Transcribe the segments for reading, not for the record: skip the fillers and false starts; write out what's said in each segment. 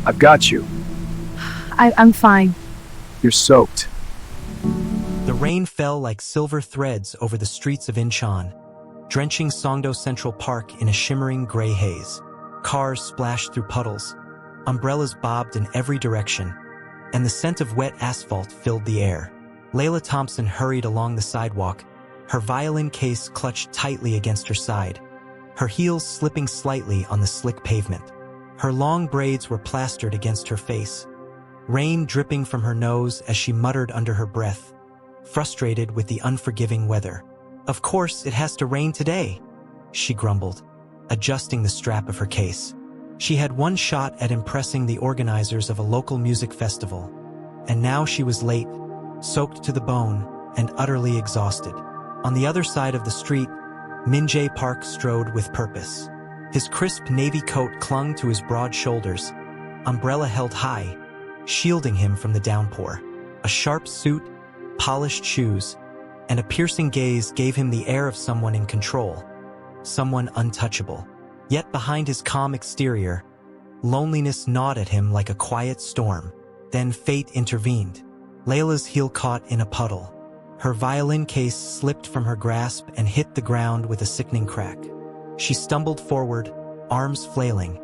I've got you. I'm fine. You're soaked. The rain fell like silver threads over the streets of Incheon, drenching Songdo Central Park in a shimmering gray haze. Cars splashed through puddles, umbrellas bobbed in every direction, and the scent of wet asphalt filled the air. Layla Thompson hurried along the sidewalk, her violin case clutched tightly against her side, her heels slipping slightly on the slick pavement. Her long braids were plastered against her face, rain dripping from her nose as she muttered under her breath, frustrated with the unforgiving weather. "Of course it has to rain today," she grumbled, adjusting the strap of her case. She had one shot at impressing the organizers of a local music festival, and now she was late, soaked to the bone, and utterly exhausted. On the other side of the street, Min-Jae Park strode with purpose. His crisp navy coat clung to his broad shoulders, umbrella held high, shielding him from the downpour. A sharp suit, polished shoes, and a piercing gaze gave him the air of someone in control, someone untouchable. Yet behind his calm exterior, loneliness gnawed at him like a quiet storm. Then fate intervened. Layla's heel caught in a puddle. Her violin case slipped from her grasp and hit the ground with a sickening crack. She stumbled forward, arms flailing,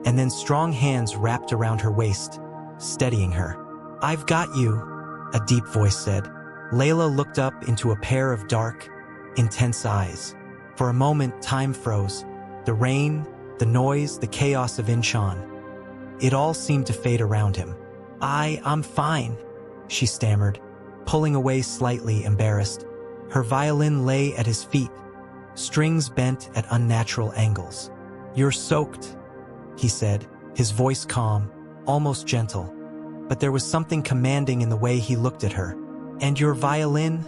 and then strong hands wrapped around her waist, steadying her. "I've got you," a deep voice said. Layla looked up into a pair of dark, intense eyes. For a moment, time froze. The rain, the noise, the chaos of Incheon. It all seemed to fade around him. I'm fine," she stammered, pulling away slightly embarrassed. Her violin lay at his feet, strings bent at unnatural angles. "You're soaked," he said, his voice calm, almost gentle. But there was something commanding in the way he looked at her. "And your violin?"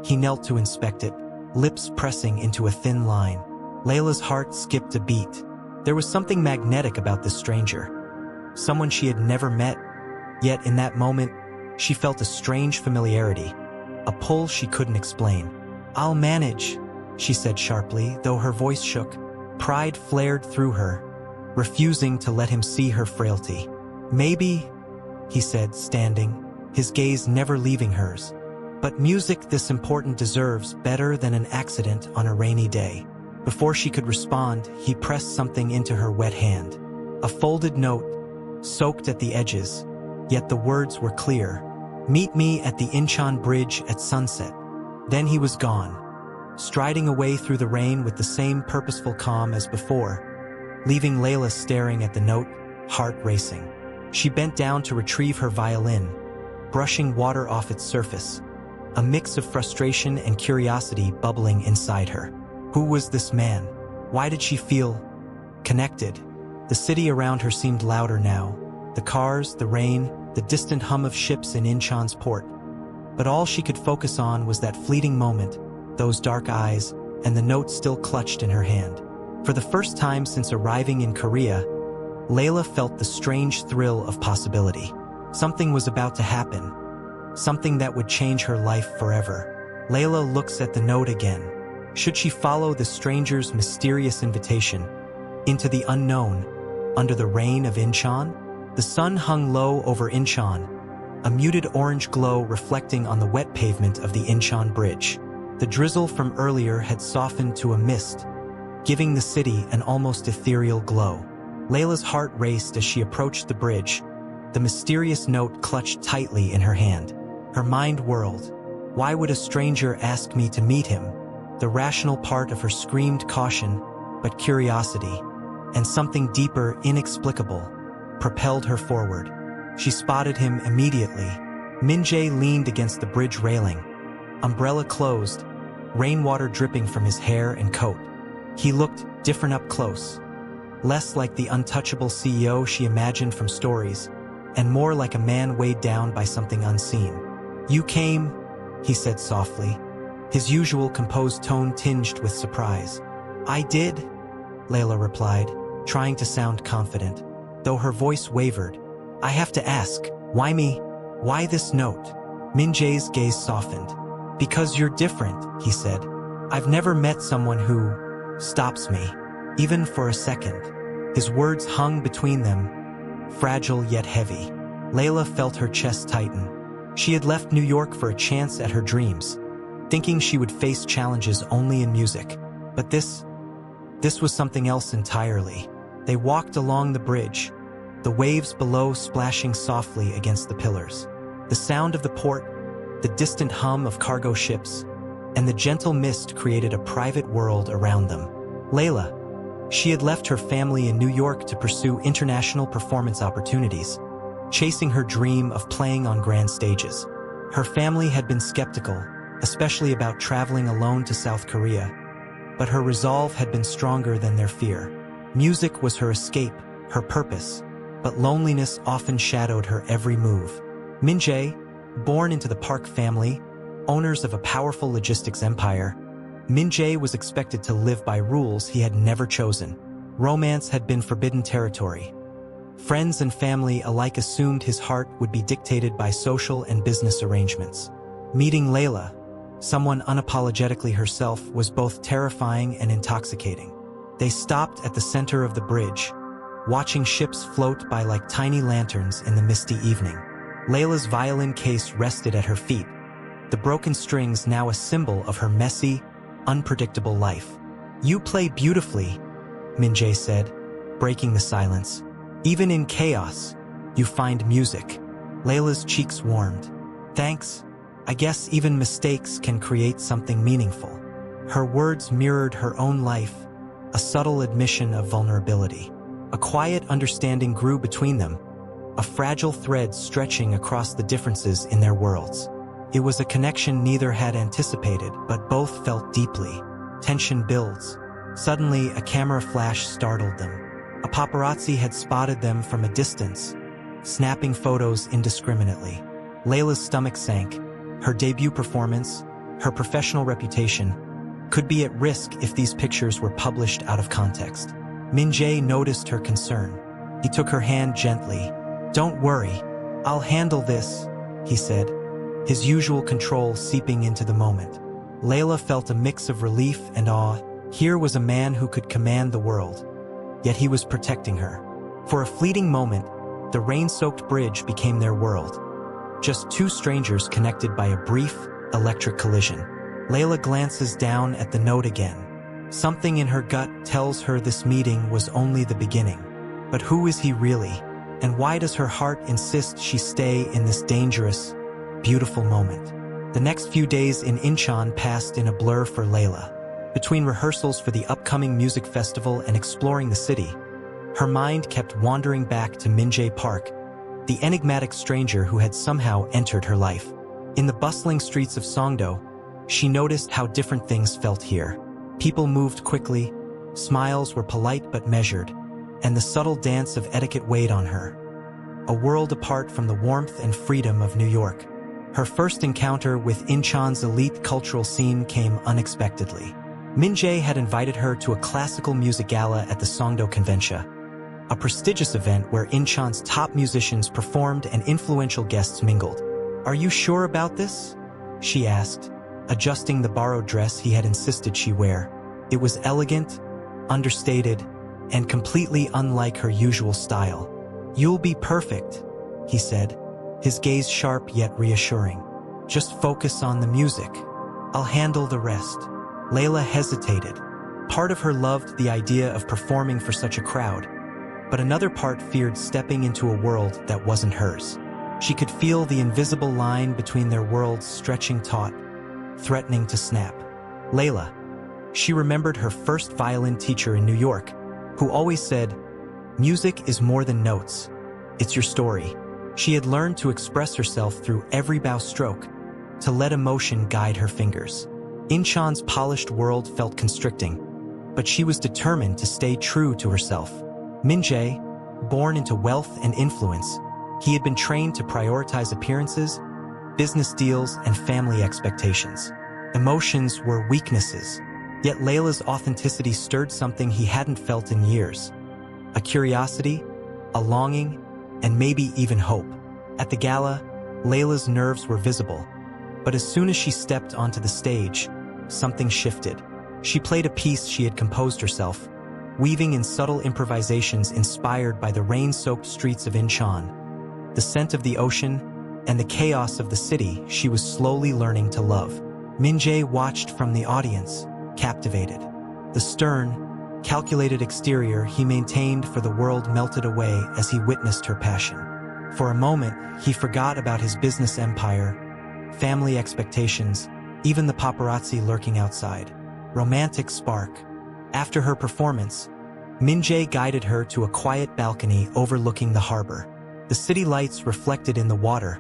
He knelt to inspect it, lips pressing into a thin line. Layla's heart skipped a beat. There was something magnetic about this stranger, someone she had never met, yet in that moment, she felt a strange familiarity, a pull she couldn't explain. "I'll manage," she said sharply, though her voice shook. Pride flared through her, refusing to let him see her frailty. "Maybe," he said, standing, his gaze never leaving hers. "But music this important deserves better than an accident on a rainy day." Before she could respond, he pressed something into her wet hand. A folded note, soaked at the edges, yet the words were clear. "Meet me at the Incheon Bridge at sunset." Then he was gone, striding away through the rain with the same purposeful calm as before, leaving Layla staring at the note, heart racing. She bent down to retrieve her violin, brushing water off its surface, a mix of frustration and curiosity bubbling inside her. Who was this man? Why did she feel connected? The city around her seemed louder now, the cars, the rain, the distant hum of ships in Incheon's port. But all she could focus on was that fleeting moment, those dark eyes, and the note still clutched in her hand. For the first time since arriving in Korea, Layla felt the strange thrill of possibility. Something was about to happen, something that would change her life forever. Layla looks at the note again. Should she follow the stranger's mysterious invitation into the unknown, under the rain of Incheon? The sun hung low over Incheon, a muted orange glow reflecting on the wet pavement of the Incheon Bridge. The drizzle from earlier had softened to a mist, giving the city an almost ethereal glow. Layla's heart raced as she approached the bridge, the mysterious note clutched tightly in her hand. Her mind whirled. Why would a stranger ask me to meet him? The rational part of her screamed caution, but curiosity, and something deeper, inexplicable, propelled her forward. She spotted him immediately. Min-Jae leaned against the bridge railing, umbrella closed, rainwater dripping from his hair and coat. He looked different up close, less like the untouchable CEO she imagined from stories, and more like a man weighed down by something unseen. "You came," he said softly, his usual composed tone tinged with surprise. "I did," Layla replied, trying to sound confident, though her voice wavered. "I have to ask, why me? Why this note?" Min-Jae's gaze softened. "Because you're different," he said. "I've never met someone who stops me, even for a second." His words hung between them, fragile yet heavy. Layla felt her chest tighten. She had left New York for a chance at her dreams, thinking she would face challenges only in music. But this was something else entirely. They walked along the bridge, the waves below splashing softly against the pillars. The sound of the port, the distant hum of cargo ships, and the gentle mist created a private world around them. Layla, she had left her family in New York to pursue international performance opportunities, chasing her dream of playing on grand stages. Her family had been skeptical, especially about traveling alone to South Korea, but her resolve had been stronger than their fear. Music was her escape, her purpose, but loneliness often shadowed her every move. Min-Jae, born into the Park family, owners of a powerful logistics empire, Min-Jae was expected to live by rules he had never chosen. Romance had been forbidden territory. Friends and family alike assumed his heart would be dictated by social and business arrangements. Meeting Layla, someone unapologetically herself, was both terrifying and intoxicating. They stopped at the center of the bridge, watching ships float by like tiny lanterns in the misty evening. Layla's violin case rested at her feet, the broken strings now a symbol of her messy, unpredictable life. "You play beautifully," Min-Jae said, breaking the silence. "Even in chaos, you find music." Layla's cheeks warmed. "Thanks. I guess even mistakes can create something meaningful." Her words mirrored her own life, a subtle admission of vulnerability. A quiet understanding grew between them, a fragile thread stretching across the differences in their worlds. It was a connection neither had anticipated, but both felt deeply. Tension builds. Suddenly, a camera flash startled them. A paparazzi had spotted them from a distance, snapping photos indiscriminately. Layla's stomach sank. Her debut performance, her professional reputation, could be at risk if these pictures were published out of context. Min-Jae noticed her concern. He took her hand gently. "Don't worry, I'll handle this," he said, his usual control seeping into the moment. Layla felt a mix of relief and awe. Here was a man who could command the world, yet he was protecting her. For a fleeting moment, the rain-soaked bridge became their world. Just two strangers connected by a brief, electric collision. Layla glances down at the note again. Something in her gut tells her this meeting was only the beginning. But who is he really? And why does her heart insist she stay in this dangerous, beautiful moment? The next few days in Incheon passed in a blur for Layla. Between rehearsals for the upcoming music festival and exploring the city, her mind kept wandering back to Min-Jae Park, the enigmatic stranger who had somehow entered her life. In the bustling streets of Songdo, she noticed how different things felt here. People moved quickly, smiles were polite but measured, and the subtle dance of etiquette weighed on her. A world apart from the warmth and freedom of New York. Her first encounter with Incheon's elite cultural scene came unexpectedly. Min-Jae had invited her to a classical music gala at the Songdo Convention, a prestigious event where Incheon's top musicians performed and influential guests mingled. "Are you sure about this?" she asked, adjusting the borrowed dress he had insisted she wear. It was elegant, understated, and completely unlike her usual style. "You'll be perfect," he said, his gaze sharp yet reassuring. "Just focus on the music. I'll handle the rest." Layla hesitated. Part of her loved the idea of performing for such a crowd, but another part feared stepping into a world that wasn't hers. She could feel the invisible line between their worlds stretching taut, threatening to snap. Layla, she remembered her first violin teacher in New York, who always said, "Music is more than notes. It's your story." She had learned to express herself through every bow stroke, to let emotion guide her fingers. Incheon's polished world felt constricting, but she was determined to stay true to herself. Min-Jae, born into wealth and influence, he had been trained to prioritize appearances, business deals, and family expectations. Emotions were weaknesses, yet Layla's authenticity stirred something he hadn't felt in years. A curiosity, a longing, and maybe even hope. At the gala, Layla's nerves were visible, but as soon as she stepped onto the stage, something shifted. She played a piece she had composed herself, weaving in subtle improvisations inspired by the rain-soaked streets of Incheon, the scent of the ocean, and the chaos of the city she was slowly learning to love. Min-Jae watched from the audience, captivated. The stern, calculated exterior he maintained for the world melted away as he witnessed her passion. For a moment, he forgot about his business empire, family expectations, even the paparazzi lurking outside. Romantic spark. After her performance, Min-Jae guided her to a quiet balcony overlooking the harbor. The city lights reflected in the water,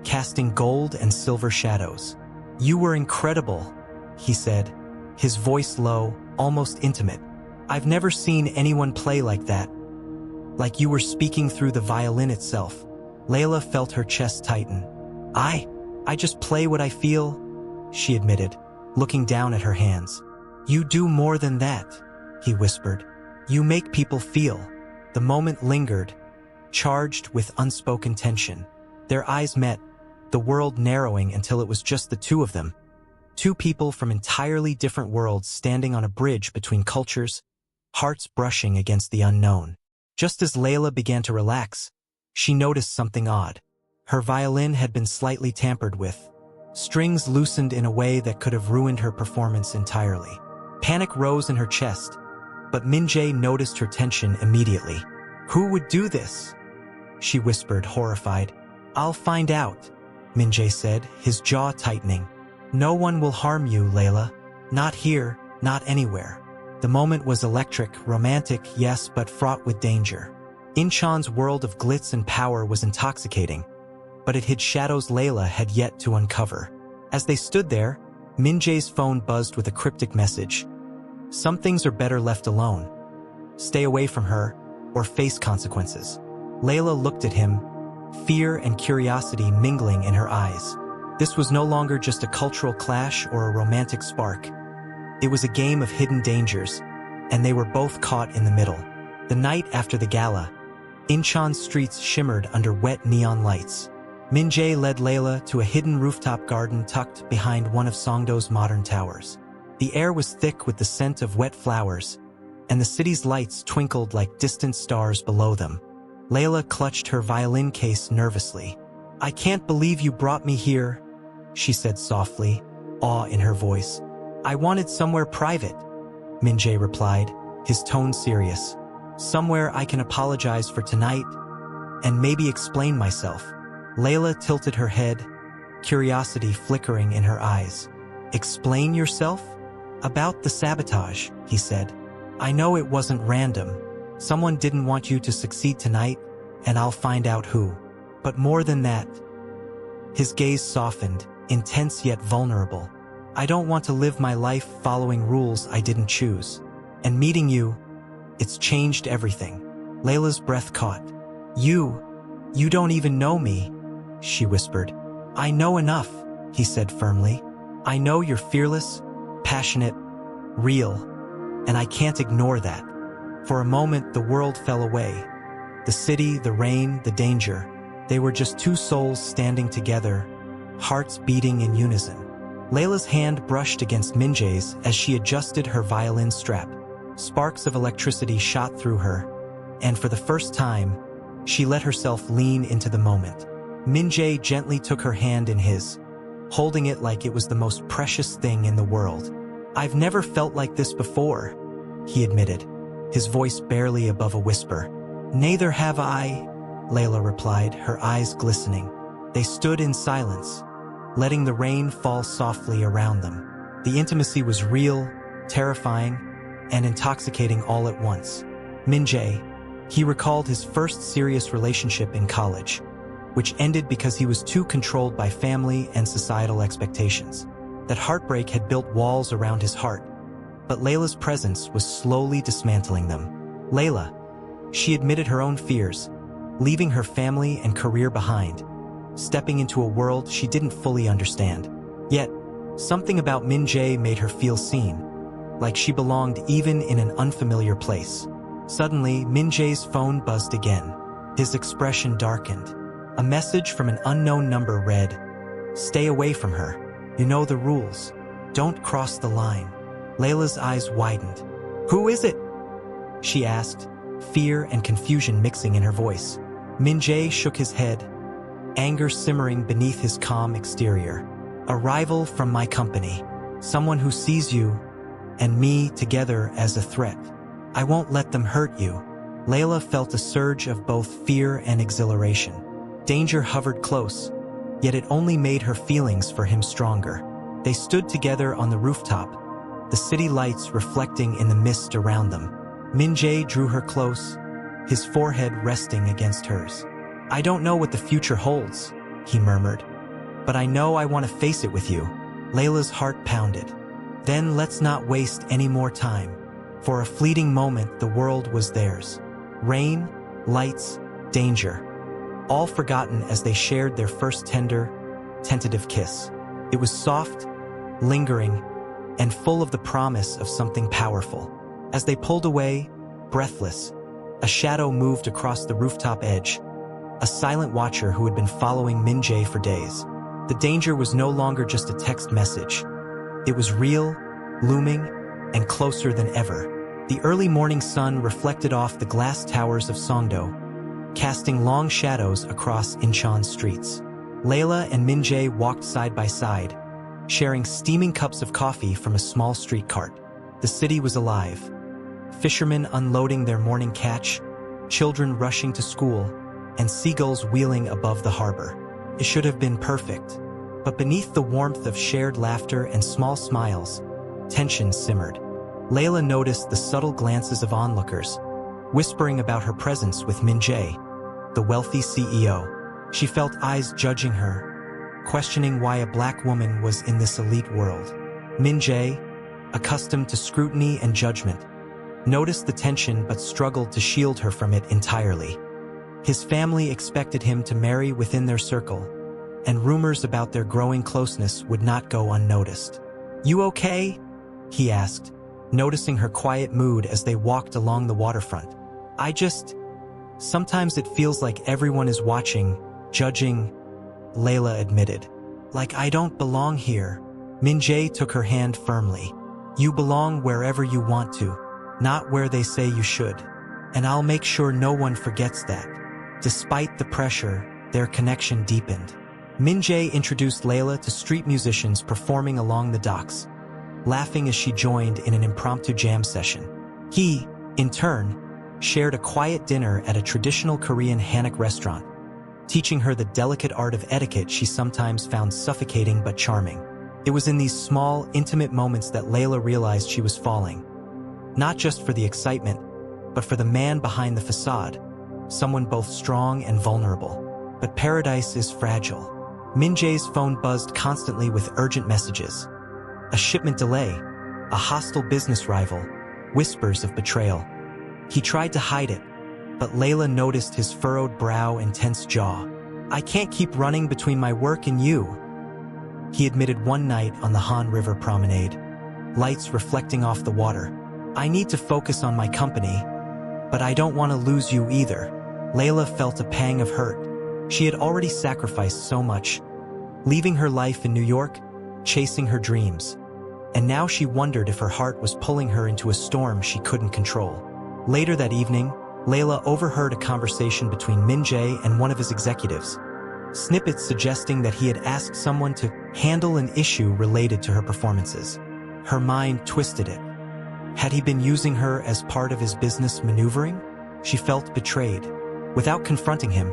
casting gold and silver shadows. "You were incredible," he said, his voice low, almost intimate. "I've never seen anyone play like that. Like you were speaking through the violin itself." Layla felt her chest tighten. I just play what I feel," she admitted, looking down at her hands. "You do more than that," he whispered. "You make people feel." The moment lingered, charged with unspoken tension. Their eyes met, the world narrowing until it was just the two of them. Two people from entirely different worlds standing on a bridge between cultures, hearts brushing against the unknown. Just as Layla began to relax, she noticed something odd. Her violin had been slightly tampered with, strings loosened in a way that could have ruined her performance entirely. Panic rose in her chest, but Min-Jae noticed her tension immediately. "Who would do this?" she whispered, horrified. "I'll find out," Min-Jae said, his jaw tightening. "No one will harm you, Layla. Not here, not anywhere." The moment was electric, romantic, yes, but fraught with danger. Incheon's world of glitz and power was intoxicating, but it hid shadows Layla had yet to uncover. As they stood there, Min-Jae's phone buzzed with a cryptic message. "Some things are better left alone. Stay away from her, or face consequences." Layla looked at him, fear and curiosity mingling in her eyes. This was no longer just a cultural clash or a romantic spark. It was a game of hidden dangers, and they were both caught in the middle. The night after the gala, Incheon's streets shimmered under wet neon lights. Min-Jae led Layla to a hidden rooftop garden tucked behind one of Songdo's modern towers. The air was thick with the scent of wet flowers, and the city's lights twinkled like distant stars below them. Layla clutched her violin case nervously. "I can't believe you brought me here," she said softly, awe in her voice. "I wanted somewhere private," Min-Jae replied, his tone serious. "Somewhere I can apologize for tonight, and maybe explain myself." Layla tilted her head, curiosity flickering in her eyes. "Explain yourself?" "About the sabotage," he said. "I know it wasn't random. Someone didn't want you to succeed tonight, and I'll find out who. But more than that." His gaze softened, intense yet vulnerable. "I don't want to live my life following rules I didn't choose. And meeting you, it's changed everything." Layla's breath caught. You don't even know me," she whispered. "I know enough," he said firmly. "I know you're fearless, passionate, real, and I can't ignore that." For a moment, the world fell away. The city, the rain, the danger. They were just two souls standing together, hearts beating in unison. Layla's hand brushed against Min-Jae's as she adjusted her violin strap. Sparks of electricity shot through her, and for the first time, she let herself lean into the moment. Min-Jae gently took her hand in his, holding it like it was the most precious thing in the world. "I've never felt like this before," he admitted, his voice barely above a whisper. "Neither have I," Layla replied, her eyes glistening. They stood in silence, letting the rain fall softly around them. The intimacy was real, terrifying, and intoxicating all at once. Min-Jae, he recalled his first serious relationship in college, which ended because he was too controlled by family and societal expectations. That heartbreak had built walls around his heart, but Layla's presence was slowly dismantling them. Layla, she admitted her own fears, leaving her family and career behind, stepping into a world she didn't fully understand. Yet, something about Min-Jae made her feel seen, like she belonged even in an unfamiliar place. Suddenly, Min-Jae's phone buzzed again. His expression darkened. A message from an unknown number read, "Stay away from her. You know the rules. Don't cross the line." Layla's eyes widened. "Who is it?" she asked, fear and confusion mixing in her voice. Min-Jae shook his head, anger simmering beneath his calm exterior. A rival from my company. Someone who sees you and me together as a threat. I won't let them hurt you. Layla felt a surge of both fear and exhilaration. Danger hovered close, yet it only made her feelings for him stronger. They stood together on the rooftop, the city lights reflecting in the mist around them. Min-Jae drew her close, his forehead resting against hers. I don't know what the future holds, he murmured, but I know I want to face it with you. Layla's heart pounded. Then let's not waste any more time. For a fleeting moment, the world was theirs. Rain, lights, danger. All forgotten as they shared their first tender, tentative kiss. It was soft, lingering, and full of the promise of something powerful. As they pulled away, breathless, a shadow moved across the rooftop edge, a silent watcher who had been following Min-Jae for days. The danger was no longer just a text message. It was real, looming, and closer than ever. The early morning sun reflected off the glass towers of Songdo, casting long shadows across Incheon streets. Layla and Min-Jae walked side by side, sharing steaming cups of coffee from a small street cart. The city was alive. Fishermen unloading their morning catch, children rushing to school, and seagulls wheeling above the harbor. It should have been perfect, but beneath the warmth of shared laughter and small smiles, tension simmered. Layla noticed the subtle glances of onlookers, whispering about her presence with Min-Jae, the wealthy CEO. She felt eyes judging her, questioning why a black woman was in this elite world. Min-Jae, accustomed to scrutiny and judgment, noticed the tension but struggled to shield her from it entirely. His family expected him to marry within their circle, and rumors about their growing closeness would not go unnoticed. "You okay?" he asked, noticing her quiet mood as they walked along the waterfront. Sometimes it feels like everyone is watching, judging," Layla admitted. "Like I don't belong here." Min-Jae took her hand firmly. "You belong wherever you want to, not where they say you should. And I'll make sure no one forgets that." Despite the pressure, their connection deepened. Min-Jae introduced Layla to street musicians performing along the docks, laughing as she joined in an impromptu jam session. He, in turn, shared a quiet dinner at a traditional Korean Hanok restaurant, teaching her the delicate art of etiquette she sometimes found suffocating but charming. It was in these small, intimate moments that Layla realized she was falling. Not just for the excitement, but for the man behind the facade, someone both strong and vulnerable. But paradise is fragile. Min-Jae's phone buzzed constantly with urgent messages. A shipment delay, a hostile business rival, whispers of betrayal. He tried to hide it, but Layla noticed his furrowed brow and tense jaw. "I can't keep running between my work and you," he admitted one night on the Han River promenade, lights reflecting off the water. "I need to focus on my company, but I don't want to lose you either." Layla felt a pang of hurt. She had already sacrificed so much, leaving her life in New York, chasing her dreams. And now she wondered if her heart was pulling her into a storm she couldn't control. Later that evening, Layla overheard a conversation between Min-Jae and one of his executives, snippets suggesting that he had asked someone to handle an issue related to her performances. Her mind twisted it. Had he been using her as part of his business maneuvering? She felt betrayed. Without confronting him,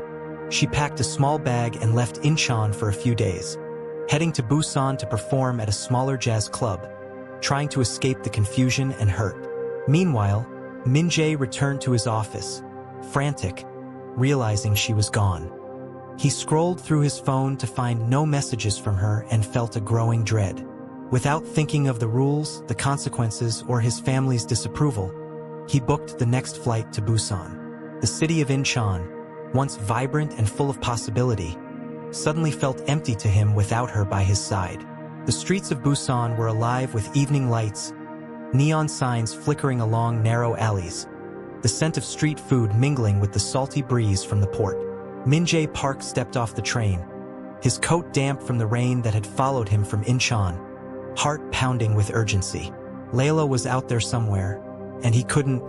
she packed a small bag and left Incheon for a few days, heading to Busan to perform at a smaller jazz club, trying to escape the confusion and hurt. Meanwhile, Min-Jae returned to his office, frantic, realizing she was gone. He scrolled through his phone to find no messages from her and felt a growing dread. Without thinking of the rules, the consequences, or his family's disapproval, he booked the next flight to Busan. The city of Incheon, once vibrant and full of possibility, suddenly felt empty to him without her by his side. The streets of Busan were alive with evening lights, neon signs flickering along narrow alleys, the scent of street food mingling with the salty breeze from the port. Min-Jae Park stepped off the train, his coat damp from the rain that had followed him from Incheon, heart pounding with urgency. Layla was out there somewhere, and he couldn't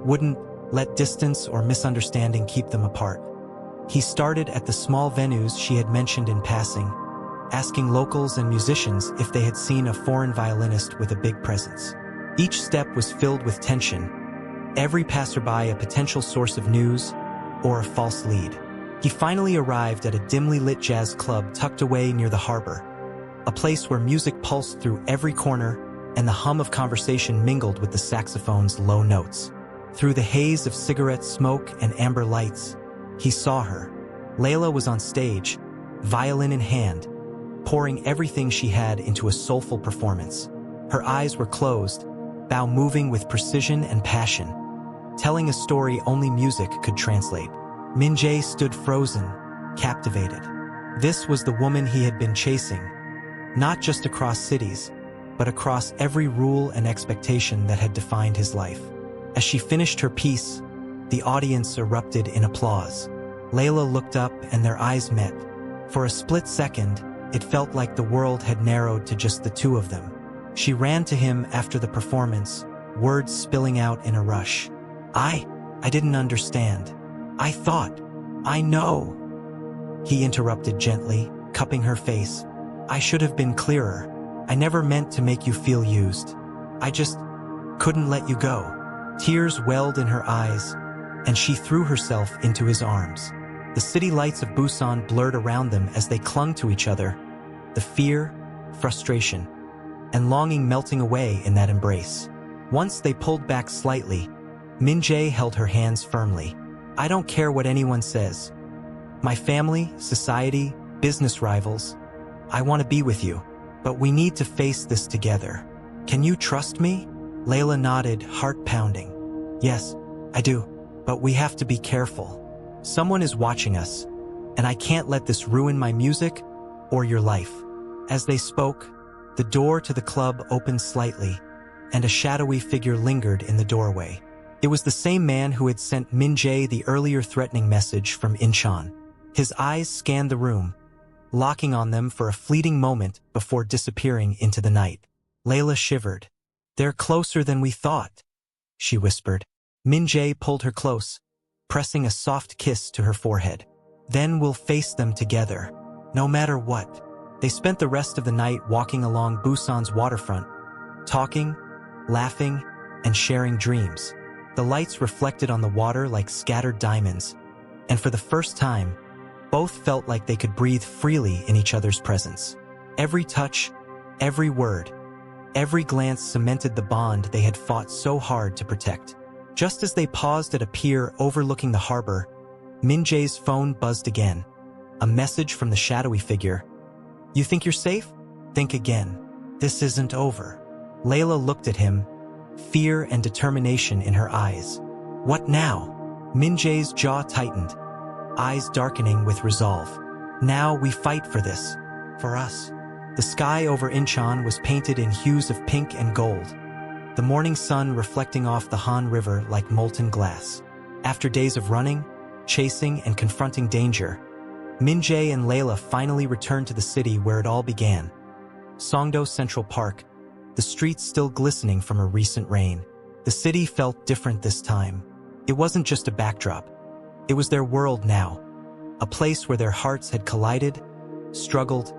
wouldn't let distance or misunderstanding keep them apart. He started at the small venues she had mentioned in passing, asking locals and musicians if they had seen a foreign violinist with a big presence. Each step was filled with tension, every passerby a potential source of news or a false lead. He finally arrived at a dimly lit jazz club tucked away near the harbor, a place where music pulsed through every corner and the hum of conversation mingled with the saxophone's low notes. Through the haze of cigarette smoke and amber lights, he saw her. Layla was on stage, violin in hand, pouring everything she had into a soulful performance. Her eyes were closed, bow moving with precision and passion, telling a story only music could translate. Min-Jae stood frozen, captivated. This was the woman he had been chasing, not just across cities, but across every rule and expectation that had defined his life. As she finished her piece, the audience erupted in applause. Layla looked up and their eyes met. For a split second, it felt like the world had narrowed to just the two of them. She ran to him after the performance, words spilling out in a rush. I didn't understand. I thought, I know. He interrupted gently, cupping her face. I should have been clearer. I never meant to make you feel used. I just couldn't let you go. Tears welled in her eyes, and she threw herself into his arms. The city lights of Busan blurred around them as they clung to each other, the fear, frustration, and longing melting away in that embrace. Once they pulled back slightly, Min-Jae held her hands firmly. I don't care what anyone says. My family, society, business rivals, I want to be with you, but we need to face this together. Can you trust me? Layla nodded, heart pounding. Yes, I do, but we have to be careful. Someone is watching us, and I can't let this ruin my music or your life. As they spoke, the door to the club opened slightly, and a shadowy figure lingered in the doorway. It was the same man who had sent Min-Jae the earlier threatening message from Incheon. His eyes scanned the room, locking on them for a fleeting moment before disappearing into the night. Layla shivered. They're closer than we thought, she whispered. Min-Jae pulled her close, pressing a soft kiss to her forehead. Then we'll face them together, no matter what. They spent the rest of the night walking along Busan's waterfront, talking, laughing, and sharing dreams. The lights reflected on the water like scattered diamonds, and for the first time, both felt like they could breathe freely in each other's presence. Every touch, every word, every glance cemented the bond they had fought so hard to protect. Just as they paused at a pier overlooking the harbor, Min-Jae's phone buzzed again. A message from the shadowy figure. You think you're safe? Think again. This isn't over. Layla looked at him, fear and determination in her eyes. What now? Min-Jae's jaw tightened, eyes darkening with resolve. Now we fight for this. For us. The sky over Incheon was painted in hues of pink and gold, the morning sun reflecting off the Han River like molten glass. After days of running, chasing, and confronting danger, Min-Jae and Layla finally returned to the city where it all began. Songdo Central Park, the streets still glistening from a recent rain. The city felt different this time. It wasn't just a backdrop. It was their world now, a place where their hearts had collided, struggled,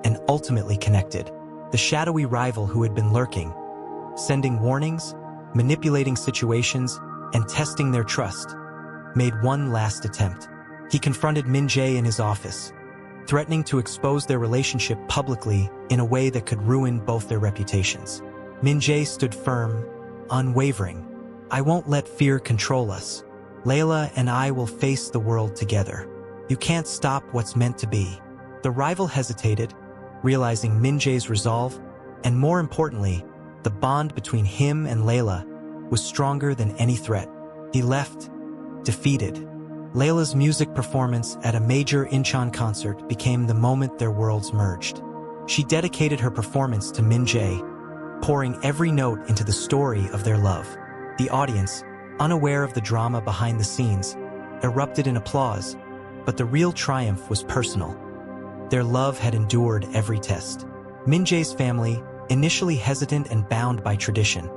and ultimately connected. The shadowy rival who had been lurking, sending warnings, manipulating situations, and testing their trust, made one last attempt. He confronted Min-Jae in his office, threatening to expose their relationship publicly in a way that could ruin both their reputations. Min-Jae stood firm, unwavering. I won't let fear control us. Layla and I will face the world together. You can't stop what's meant to be. The rival hesitated, realizing Min-Jae's resolve, and more importantly, the bond between him and Layla was stronger than any threat. He left, defeated. Layla's music performance at a major Incheon concert became the moment their worlds merged. She dedicated her performance to Min-Jae, pouring every note into the story of their love. The audience, unaware of the drama behind the scenes, erupted in applause, but the real triumph was personal. Their love had endured every test. Min-Jae's family, initially hesitant and bound by tradition,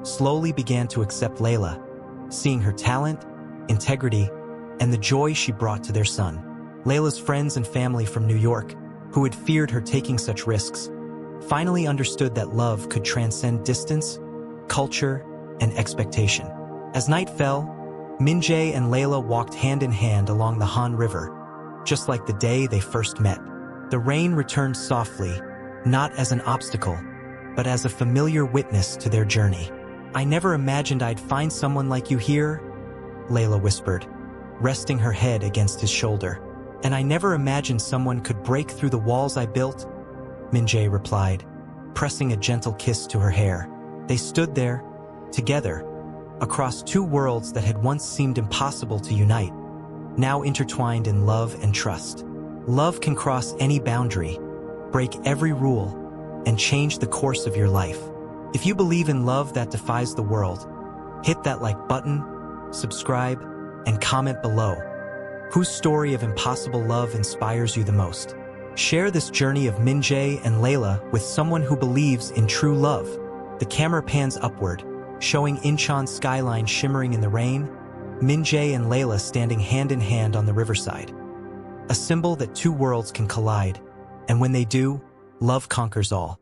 slowly began to accept Layla, seeing her talent, integrity, and the joy she brought to their son. Layla's friends and family from New York, who had feared her taking such risks, finally understood that love could transcend distance, culture, and expectation. As night fell, Min-Jae and Layla walked hand in hand along the Han River, just like the day they first met. The rain returned softly, not as an obstacle, but as a familiar witness to their journey. "I never imagined I'd find someone like you here," Layla whispered, resting her head against his shoulder. "And I never imagined someone could break through the walls I built," Min-Jae replied, pressing a gentle kiss to her hair. They stood there, together, across two worlds that had once seemed impossible to unite, now intertwined in love and trust. Love can cross any boundary, break every rule, and change the course of your life. If you believe in love that defies the world, hit that like button, subscribe, and comment below. Whose story of impossible love inspires you the most? Share this journey of Min-Jae and Layla with someone who believes in true love. The camera pans upward, showing Incheon skyline shimmering in the rain, Min-Jae and Layla standing hand in hand on the riverside. A symbol that two worlds can collide, and when they do, love conquers all.